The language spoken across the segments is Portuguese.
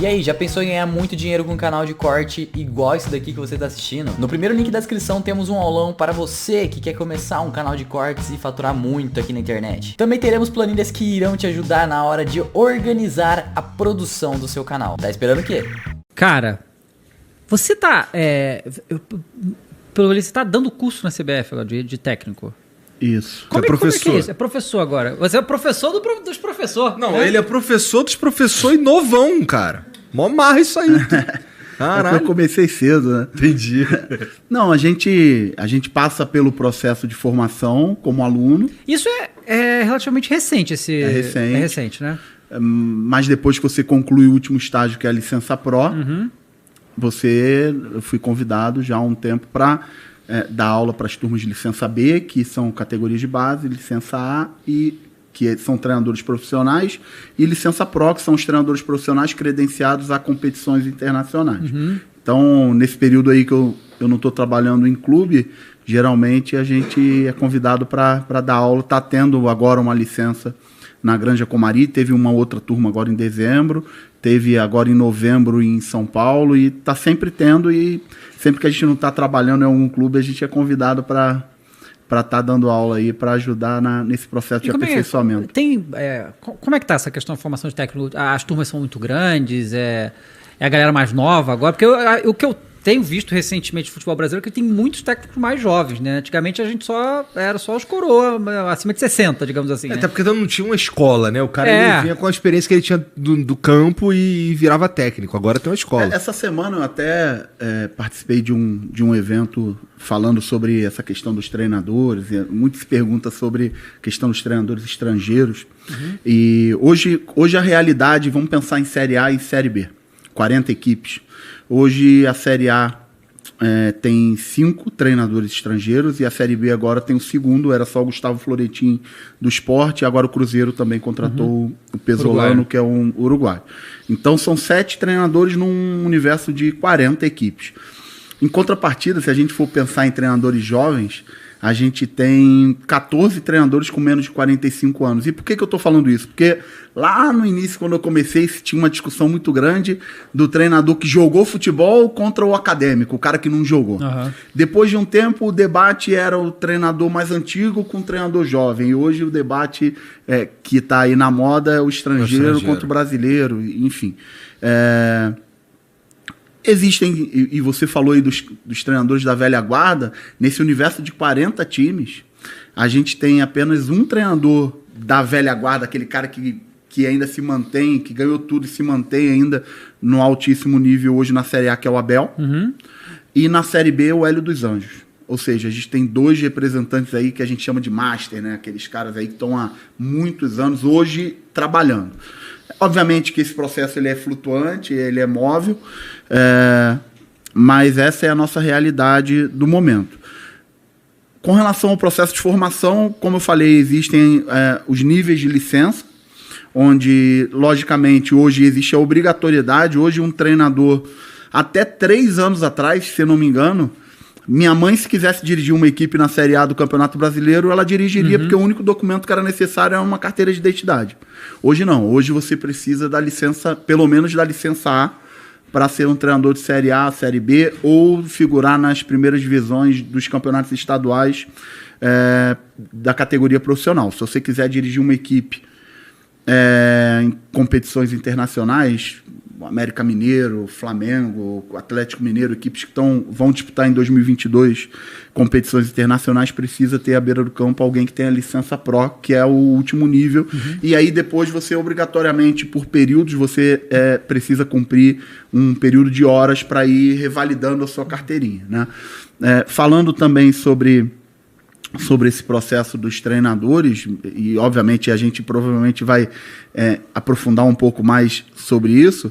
E aí, já pensou em ganhar muito dinheiro com um canal de corte igual esse daqui que você tá assistindo? No primeiro link da descrição temos um aulão para você que quer começar um canal de cortes e faturar muito aqui na internet. Também teremos planilhas que irão te ajudar na hora de organizar a produção do seu canal. Tá esperando o quê? Cara, você tá... Pelo você tá dando curso na CBF agora, de técnico. Isso. Como é que é isso? É professor agora. Você é o professor dos professores. Não, ele é professor dos professores e novão, cara. Mó marra isso aí. Caralho. Eu comecei cedo, né? Entendi. Não, a gente passa pelo processo de formação como aluno. Isso é relativamente recente. É recente. É recente, né? Mas depois que você conclui o último estágio, que é a licença Pro, eu fui convidado já há um tempo para dar aula para as turmas de licença B, que são categorias de base, licença A, que são treinadores profissionais, e licença Pro, que são os treinadores profissionais credenciados a competições internacionais. Então, nesse período aí que eu não estou trabalhando em clube, geralmente a gente é convidado para dar aula. Está tendo agora uma licença na Granja Comari, teve uma outra turma agora em dezembro, teve agora em novembro em São Paulo, e está sempre tendo, e sempre que a gente não está trabalhando em algum clube, a gente é convidado para estar dando aula aí, para ajudar nesse processo de aperfeiçoamento. Como é que está essa questão de formação de técnico? As turmas são muito grandes, é a galera mais nova agora? Porque o que eu tenho visto recentemente no futebol brasileiro é que tem muitos técnicos mais jovens, né? Antigamente a gente era só os coroa, acima de 60, digamos assim. Até porque não tinha uma escola, né? O cara ele vinha com a experiência que ele tinha do campo e virava técnico. Agora tem uma escola. Essa semana eu até participei de um evento falando sobre essa questão dos treinadores. Muito se pergunta sobre a questão dos treinadores estrangeiros. E hoje a realidade, vamos pensar em Série A e Série B. 40 equipes. Hoje a Série A tem 5 treinadores estrangeiros e a Série B agora tem o segundo, era só o Gustavo Florentin do Sport, e agora o Cruzeiro também contratou o Pesolano, que é um uruguaio. Então são 7 treinadores num universo de 40 equipes. Em contrapartida, se a gente for pensar em treinadores jovens, a gente tem 14 treinadores com menos de 45 anos. E por que eu estou falando isso? Porque lá no início, quando eu comecei, tinha uma discussão muito grande do treinador que jogou futebol contra o acadêmico, o cara que não jogou. Depois de um tempo, o debate era o treinador mais antigo com o treinador jovem. E hoje o debate que está aí na moda é o estrangeiro contra o brasileiro, enfim. Existem, e você falou aí dos treinadores da velha guarda, nesse universo de 40 times, a gente tem apenas um treinador da velha guarda, aquele cara que ainda se mantém, que ganhou tudo e se mantém ainda no altíssimo nível hoje na Série A, que é o Abel, e na Série B o Hélio dos Anjos. Ou seja, a gente tem 2 representantes aí que a gente chama de master, né? Aqueles caras aí que estão há muitos anos hoje trabalhando. Obviamente que esse processo ele é flutuante, ele é móvel, mas essa é a nossa realidade do momento. Com relação ao processo de formação, como eu falei, existem os níveis de licença, onde, logicamente, hoje existe a obrigatoriedade. Hoje um treinador, até 3 anos atrás, se eu não me engano, minha mãe, se quisesse dirigir uma equipe na Série A do Campeonato Brasileiro, ela dirigiria, porque o único documento que era necessário era uma carteira de identidade. Hoje não. Hoje você precisa da licença, pelo menos da licença A, para ser um treinador de Série A, Série B, ou figurar nas primeiras divisões dos campeonatos estaduais da categoria profissional. Se você quiser dirigir uma equipe em competições internacionais, o América Mineiro, Flamengo, o Atlético Mineiro, equipes que vão disputar em 2022 competições internacionais, precisa ter à beira do campo alguém que tenha licença Pro, que é o último nível. E aí depois você, obrigatoriamente, por períodos, você precisa cumprir um período de horas para ir revalidando a sua carteirinha, né? Falando também sobre esse processo dos treinadores, e obviamente a gente provavelmente vai aprofundar um pouco mais sobre isso.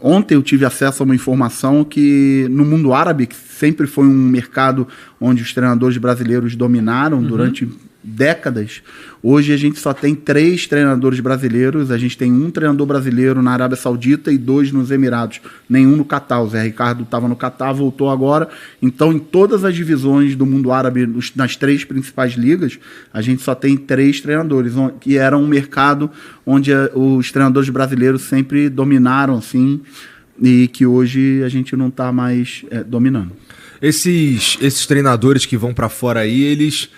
Ontem eu tive acesso a uma informação que no mundo árabe, que sempre foi um mercado onde os treinadores brasileiros dominaram durante décadas, hoje a gente só tem 3 treinadores brasileiros. A gente tem um treinador brasileiro na Arábia Saudita e 2 nos Emirados, nenhum no Catar. O Zé Ricardo estava no Catar, voltou agora. Então, em todas as divisões do mundo árabe, nas 3 principais ligas, a gente só tem 3 treinadores, que era um mercado onde os treinadores brasileiros sempre dominaram, assim, e que hoje a gente não está mais dominando. Esses treinadores que vão para fora aí, eles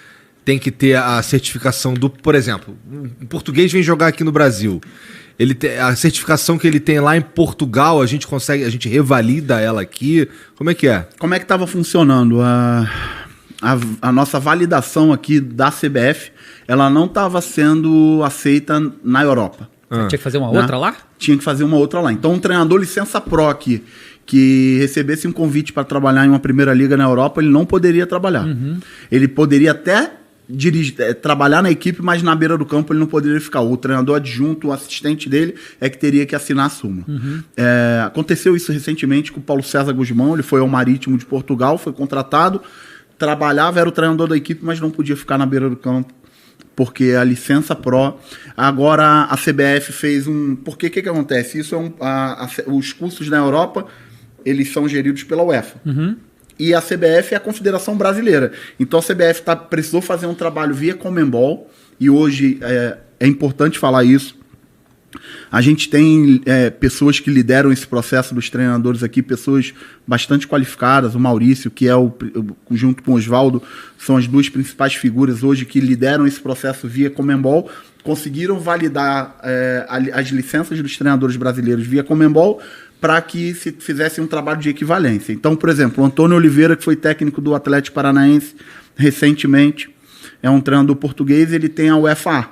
têm que ter a certificação do... Por exemplo, um português vem jogar aqui no Brasil. Ele tem, a certificação que ele tem lá em Portugal, a gente revalida ela aqui. Como é que é? Como é que estava funcionando? A nossa validação aqui da CBF, ela não estava sendo aceita na Europa. Tinha que fazer uma outra lá? Tinha que fazer uma outra lá. Então, um treinador licença pro aqui, que recebesse um convite para trabalhar em uma primeira liga na Europa, ele não poderia trabalhar. Ele poderia até trabalhar na equipe, mas na beira do campo ele não poderia ficar. O treinador adjunto, o assistente dele, é que teria que assinar a súmula. Aconteceu isso recentemente com o Paulo César Guzmão. Ele foi ao Marítimo de Portugal, foi contratado, trabalhava, era o treinador da equipe, mas não podia ficar na beira do campo, porque a licença Pro... Agora a CBF fez um... Porque o que acontece? Isso os cursos na Europa, eles são geridos pela UEFA. E a CBF é a Confederação Brasileira. Então a CBF precisou fazer um trabalho via Conmebol, e hoje é importante falar isso. A gente tem pessoas que lideram esse processo dos treinadores aqui, pessoas bastante qualificadas. O Maurício, que é junto com o Oswaldo, são as 2 principais figuras hoje que lideram esse processo via Conmebol. Conseguiram validar as licenças dos treinadores brasileiros via Conmebol para que se fizesse um trabalho de equivalência. Então, por exemplo, o Antônio Oliveira, que foi técnico do Atlético Paranaense recentemente, é um treinador português, ele tem a UEFA.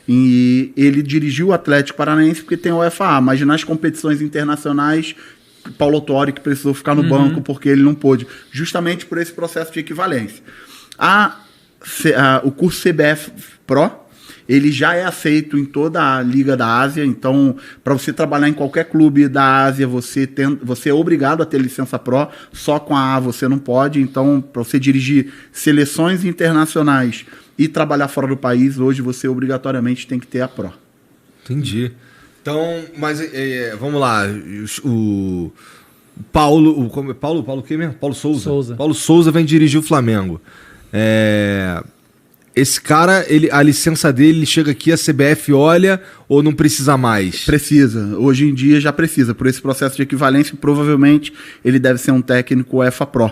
E ele dirigiu o Atlético Paranaense porque tem a UEFA, mas nas competições internacionais, Paulo Autori que precisou ficar no banco porque ele não pôde, justamente por esse processo de equivalência. O curso CBF Pro, ele já é aceito em toda a Liga da Ásia. Então, para você trabalhar em qualquer clube da Ásia, você é obrigado a ter licença Pro, só com a A você não pode. Então, para você dirigir seleções internacionais e trabalhar fora do país, hoje você obrigatoriamente tem que ter a Pro. Entendi. Então, mas vamos lá, o Paulo quem mesmo? Paulo Souza. Paulo Souza vem dirigir o Flamengo. Esse cara, a licença dele, ele chega aqui, a CBF olha ou não precisa mais? Precisa. Hoje em dia já precisa. Por esse processo de equivalência, provavelmente ele deve ser um técnico UEFA Pro,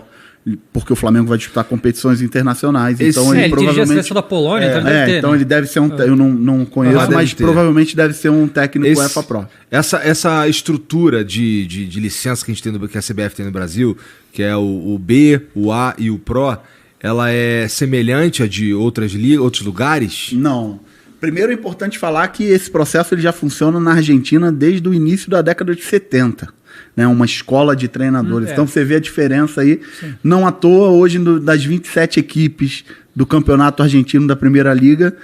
porque o Flamengo vai disputar competições internacionais. Então ele provavelmente dirigia a seleção da Polônia, então ele deve ter. Então ele deve ser eu não conheço, mas provavelmente deve ser um técnico UEFA Pro. Essa estrutura de licença que a gente tem que a CBF tem no Brasil, que é o B, o A e o Pro, ela é semelhante a de outros lugares? Não. Primeiro é importante falar que esse processo ele já funciona na Argentina desde o início da década de 70. Né, uma escola de treinadores. Então você vê a diferença aí. Sim. Não à toa, hoje, das 27 equipes do campeonato argentino da Primeira Liga,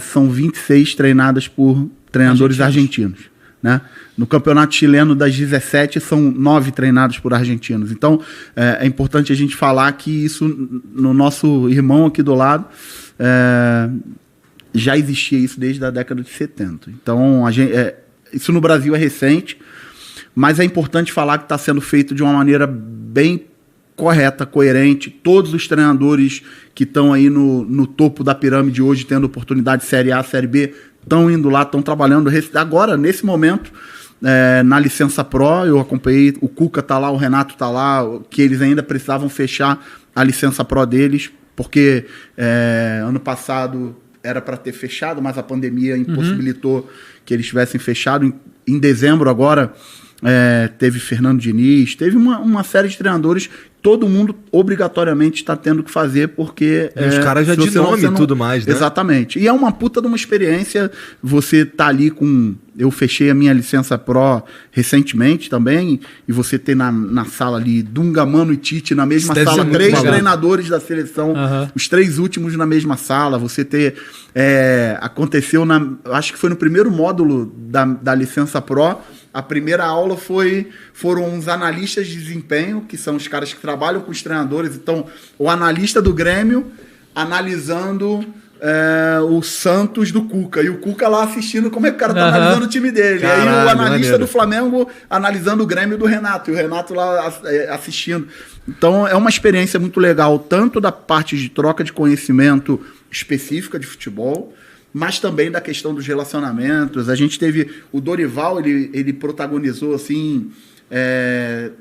são 26 treinadas por treinadores argentinos. Né? No campeonato chileno, das 17, são 9 treinados por argentinos. Então é importante a gente falar que isso, no nosso irmão aqui do lado, já existia isso desde a década de 70. Então isso no Brasil é recente, mas é importante falar que está sendo feito de uma maneira bem correta, coerente. Todos os treinadores que estão aí no topo da pirâmide hoje, tendo oportunidade de Série A, Série B, estão indo lá, estão trabalhando. Agora, nesse momento, na licença Pro, eu acompanhei, o Cuca está lá, o Renato está lá, que eles ainda precisavam fechar a licença Pro deles, porque ano passado era para ter fechado, mas a pandemia impossibilitou que eles tivessem fechado. Em dezembro agora, teve Fernando Diniz, teve uma série de treinadores, todo mundo obrigatoriamente está tendo que fazer, porque... os caras já de nome e tudo mais, né? Exatamente. E é uma puta de uma experiência, você tá ali com... Eu fechei a minha licença Pro recentemente também, e você ter na sala ali Dunga, Mano e Tite na mesma sala, 3 treinadores da seleção, os 3 últimos na mesma sala, você ter... aconteceu, acho que foi no primeiro módulo da licença Pro, a primeira aula foram os analistas de desempenho, que são os caras que trabalham com os treinadores. Então, o analista do Grêmio, analisando o Santos do Cuca. E o Cuca lá assistindo como é que o cara tá analisando o time dele. Caralho, e aí o analista maneiro. do Flamengo analisando o Grêmio do Renato. E o Renato lá assistindo. Então é uma experiência muito legal, tanto da parte de troca de conhecimento específica de futebol, mas também da questão dos relacionamentos. A gente teve o Dorival, ele protagonizou assim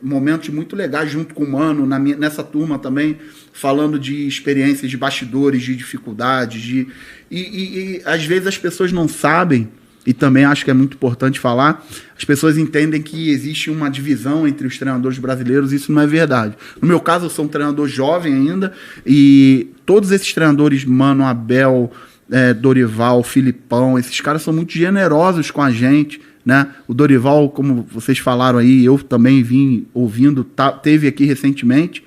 momentos muito legais junto com o Mano, nessa turma também, falando de experiências de bastidores, de dificuldades, e às vezes as pessoas não sabem, e também acho que é muito importante falar, as pessoas entendem que existe uma divisão entre os treinadores brasileiros, isso não é verdade. No meu caso, eu sou um treinador jovem ainda, e todos esses treinadores, Mano, Abel, Dorival, Filipão, esses caras são muito generosos com a gente, né? O Dorival, como vocês falaram aí, eu também vim ouvindo, teve aqui recentemente.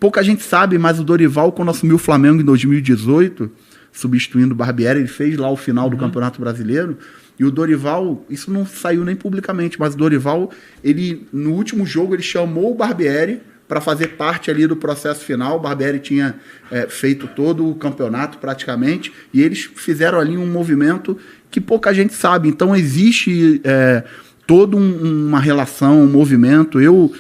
Pouca gente sabe, mas o Dorival, quando assumiu o Flamengo em 2018, substituindo o Barbieri, ele fez lá o final do Campeonato Brasileiro. E o Dorival, isso não saiu nem publicamente, mas o Dorival, no último jogo, ele chamou o Barbieri para fazer parte ali do processo final. O Barbieri tinha feito todo o campeonato praticamente, e eles fizeram ali um movimento que pouca gente sabe. Então existe toda uma relação, um movimento. Eu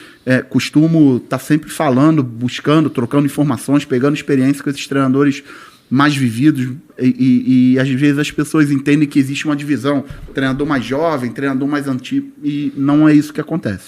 costumo estar sempre falando, buscando, trocando informações, pegando experiência com esses treinadores mais vividos, e às vezes as pessoas entendem que existe uma divisão, treinador mais jovem, treinador mais antigo, e não é isso que acontece.